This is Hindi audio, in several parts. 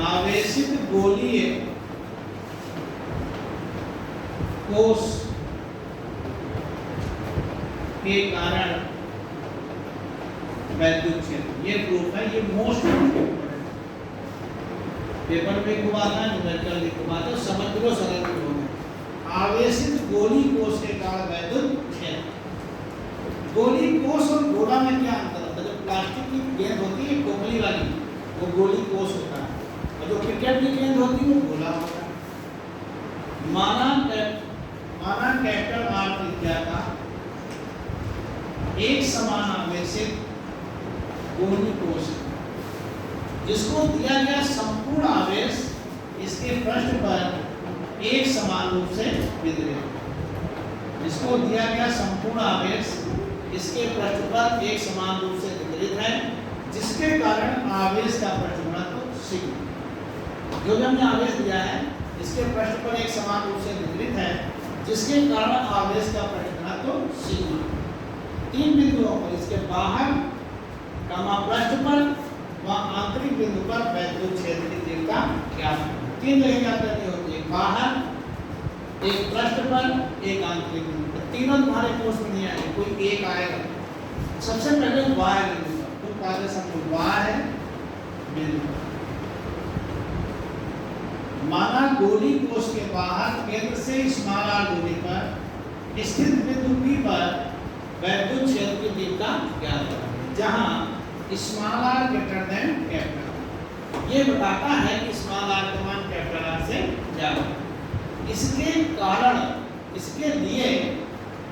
आवेशित गोलीय कोश के कारण वैद्युत क्षेत्र, ये प्रूफ है, ये मोस्ट इम्पोर्टेंट पेपर में घुमा था, न्यूमेरिकल में घुमा था, समझ लो सरल हो गया। आवेशित गोली कोश के कारण वैद्युत क्षेत्र। गोली कोश और गोला में क्या अंतर होता है? जो प्लास्टिक की गेंद होती है खोखली वाली, वो गोली कोश होता है, और जो क्रिकेट की गेंद होती है वो गोला होता है। माना कैपिटल आर त्रिज्या का एक समान आवेशित गोली कोश जिसको दिया गया संपूर्ण आवेश इसके पृष्ठ पर एक समान रूप से वितरित। जिसको दिया गया संपूर्ण आवेश इसके पृष्ठ पर एक समान रूप से वितरित है, जिसके कारण आवेश का पृष्ठ घनत्व सिग्मा। जो भी हमने आवेश दिया है इसके पृष्ठ पर एक समान रूप से वितरित है, जिसके कारण आवेश का पृष्ठ घनत्व सिग्मा। तीन बिंदुओं पर, इसके बाहर पृष्ठ पर व आंतरिक बिंदु पर वैद्युत क्षेत्र की तीव्रता क्या है? तीन जगह क्या करनी होती है, बाहर, एक पृष्ठ पर, एक आंतरिक बिंदु पर। तीनों तुम्हारे कोर्स में नहीं आएंगे, कोई एक आएगा। सबसे पहले वाय बिंदु पर, तो पहले समझो वाय बिंदु पर। माना गोली कोश के बाहर केंद्र से स्मॉल दूरी पर स्थित बिंदु P पर वैद्युत क्षेत्र की तीव्रता ज्ञात है, जहां small R greater than capital. ये बताता है कि स्मॉल आर का मान कैपिटल आर से ज्यादा है। इसके कारण, इसके लिए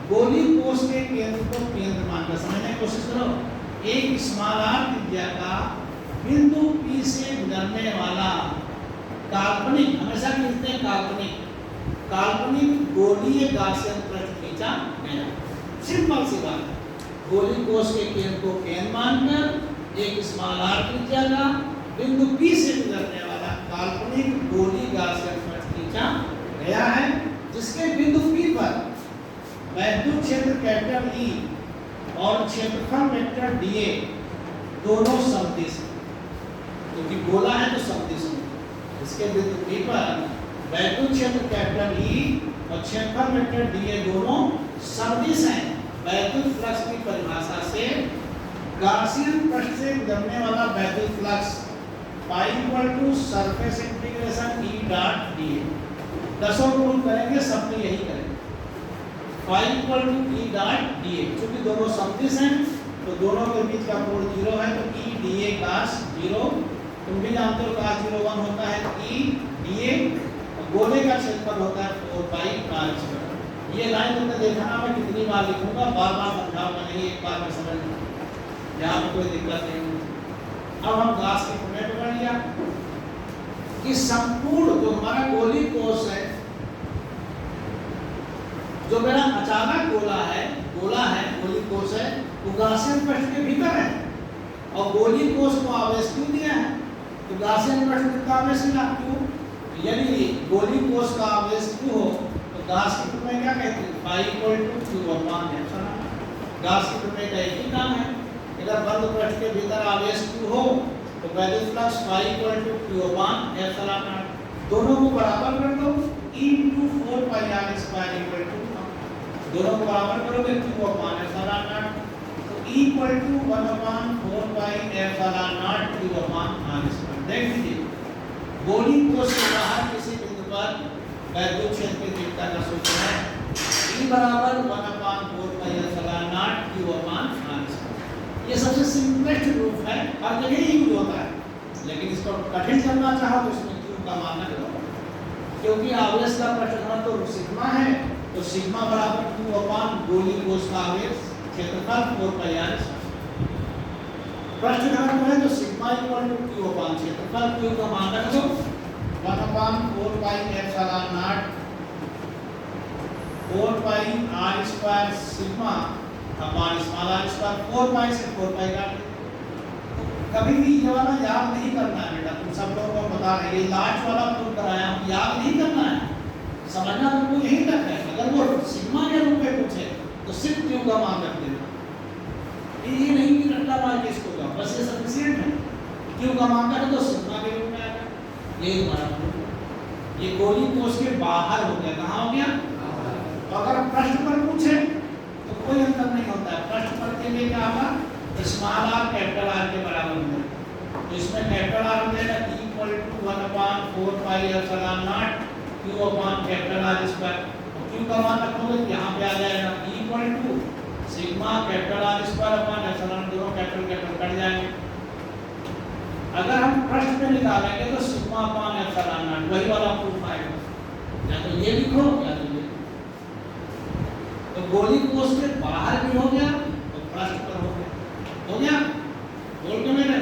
गोली कोश के केंद्र को केंद्र मानकर समझने की कोशिश करो। एक स्मॉल आर त्रिज्या का बिंदु P से गुजरने वाला काल्पनिक, हमेशा खींचते हैं काल्पनिक गोलीय गासियन पृष्ठ खींचा गया। सिंपल सी बात है, गोली कोश के केंद्र को केंद्र मानकर एक स्मॉल आर त्रिज्या का बिंदु P से गुजरने वाला काल्पनिक गोली गासियन पृष्ठ खींचा गया है, जिसके बिंदु P पर वैद्युत क्षेत्र कैपिटल E और क्षेत्रफल वेक्टर dA दोनों समदिश हैं, क्योंकि गोला है तो समदिश है। इसके बिंदु P पर वैद्युत क्षेत्र कैपिटल E और क्षेत्रफल वेक्टर dA दोनों समदिश हैं। वैद्युत फ्लक्स की परिभाषा से गासियन पृष्ठ से गुजरने वाला वैद्युत flux phi equal to surface integration E dot dA। दसों प्रूव करेंगे, सब में यही करेंगे। Phi equal to E dot dA, क्योंकि दोनों समदिश हैं तो दोनों के बीच का कोण 0 है, तो E dA cos 0। तुम भी जानते हो cos 0 1 होता है, E dA गोले का क्षेत्रफल होता है 4 पाई r²। ये लाइन तुमने देखा ना, मैं कितनी बार लिखूंगा, बार-बार समझाऊंगा नहीं, एक बार में समझ लो, यहाँ पे कोई दिक्कत नहीं। अब हम गास के प्रमेय पकड़ लिया कि संपूर्ण जो हमारा गोली कोश है, जो मेरा अचानक गोला है, गोली कोश है, वो गासियन पृष्ठ के भीतर है, और गोली कोश को आवेश क्यों दिया है? तो गासियन पृष्ठ का आवेश मिला, क्यों? यदि गोली कोश का आवेश क्यों हो, गास के प्रमेय क्या कहते हैं? Phi equal to Q upon epsilon. Gauss के प्रमेय का एक ही काम है, अगर बंद पृष्ठ के भीतर आवेश Q हो तो वैद्युत flux phi equal to Q upon epsilon naught. दोनों को बराबर कर दो, E into 4 pi r square equal to, दोनों को बराबर करोगे Q अपान एप्सिलॉन नॉट, तो E equal to 1 upon 4 pi epsilon naught Q upon r square. देख लीजिए, गोली कोश के बाहर किसी बिंदु पर वैद्युत क्षेत्र की तीव्रता का सूत्र है E बराबर 1 upon 4 pi epsilon naught Q अपान r²। ये सबसे सिंपलेस्ट रूप है, हर जगह ही यूज होता है, लेकिन इसको कठिन करना चाहो तो इसमें Q का मान न करो, क्योंकि आवेश का पृष्ठ घनत्व तो सिग्मा है, तो सिग्मा बराबर Q अपान गोली कोश का आवेश क्षेत्रफल 4 pi r²। पृष्ठ घनत्व है तो सिग्मा इक्वल टू Q अपान क्षेत्रफल, Q का मान रख दो 1 upon 4 pi epsilon not 4 pi r² sigma upon small r²। 4 pi से 4 pi काट। कभी भी ये वाला याद नहीं करना है बेटा, तुम सब लोगों को बता रहे, ये लास्ट वाला प्रूव कराया हूं, याद नहीं करना है, समझना तुमको यही तक है। अगर वो सिग्मा के रूप में पूछे तो सिर्फ Q का मान रख देना, ये नहीं कि रट्टा मार के इसको जाओ, बस ये सफिशिएंट है। क्यू का मान का तो सिग्मा के रूप में आएगा। ये हमारा प्रूफ है। ये गोली कोष के बाहर हो गया। कहाँ हो गया? तो अगर प्रश्न पर पूछे तो कोई अंतर नहीं होता है। प्रश्न पर के लिए क्या होगा? स्मॉल आर कैपिटल आर के बराबर होगा। तो इसमें कैपिटल आर हो जाएगा equal to 1/4 pi epsilon naught Q upon capital R square. Q का मान रखोगे तो यहाँ पे आ जाएगा equal to sigma capital R square upon epsilon, दोनों कैपिटल कैपिटल कट जाएंगे। अगर हम प्रश्न में निकालेंगे तो सिग्मा अपॉन एप्सिलॉन नॉट वही वाला प्रूफ आएगा। या तो ये लिखो या तो ये। तो गोली कोष के बाहर भी हो गया तो प्रश्न पर हो गया। हो गया? बोल के मैंने